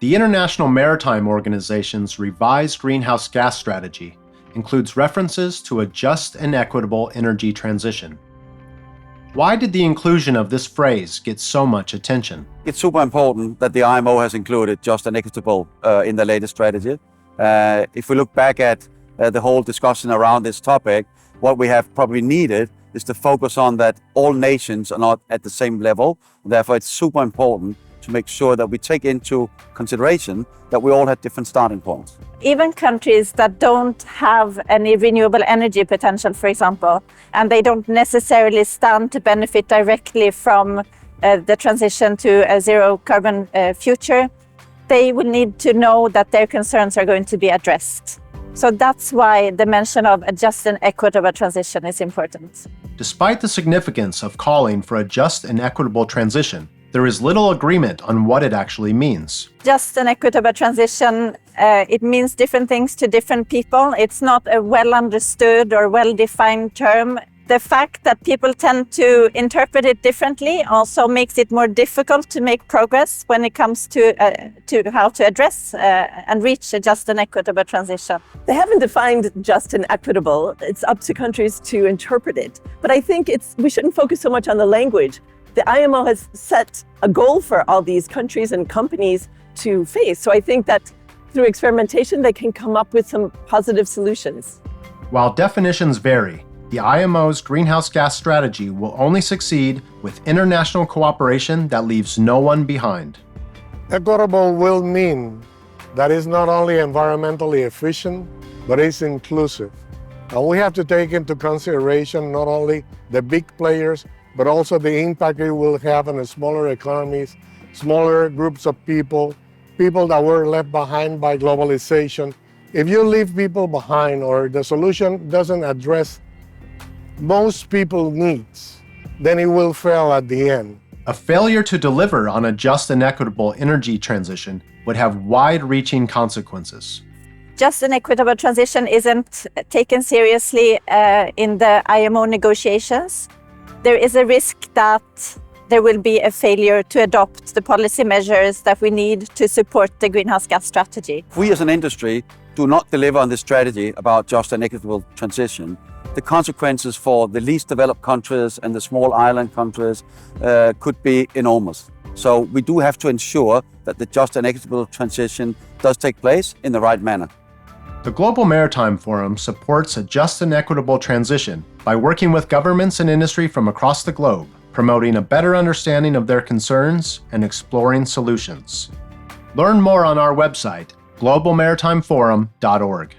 The International Maritime Organization's revised greenhouse gas strategy includes references to a just and equitable energy transition. Why did the inclusion of this phrase get so much attention? It's super important that the IMO has included just and equitable in the latest strategy. If we look back at the whole discussion around this topic, what we have probably needed is to focus on that all nations are not at the same level. Therefore, it's super important to make sure that we take into consideration that we all have different starting points. Even countries that don't have any renewable energy potential, for example, and they don't necessarily stand to benefit directly from the transition to a zero carbon future, they will need to know that their concerns are going to be addressed. So that's why the mention of a just and equitable transition is important. Despite the significance of calling for a just and equitable transition, there is little agreement on what it actually means. Just and equitable transition, it means different things to different people. It's not a well understood or well-defined term. The fact that people tend to interpret it differently also makes it more difficult to make progress when it comes to how to address and reach a just and equitable transition. They haven't defined just and equitable. It's up to countries to interpret it. But I think we shouldn't focus so much on the language. The IMO has set a goal for all these countries and companies to face. So I think that through experimentation, they can come up with some positive solutions. While definitions vary, the IMO's greenhouse gas strategy will only succeed with international cooperation that leaves no one behind. Equitable will mean that it's not only environmentally efficient, but it's inclusive. And we have to take into consideration not only the big players, but also the impact it will have on the smaller economies, smaller groups of people that were left behind by globalization. If you leave people behind or the solution doesn't address most people's needs, then it will fail at the end. A failure to deliver on a just and equitable energy transition would have wide-reaching consequences. Just and equitable transition isn't taken seriously in the IMO negotiations. There is a risk that there will be a failure to adopt the policy measures that we need to support the greenhouse gas strategy. If we as an industry do not deliver on this strategy about just and equitable transition, the consequences for the least developed countries and the small island countries could be enormous. So we do have to ensure that the just and equitable transition does take place in the right manner. The Global Maritime Forum supports a just and equitable transition by working with governments and industry from across the globe, promoting a better understanding of their concerns and exploring solutions. Learn more on our website, globalmaritimeforum.org.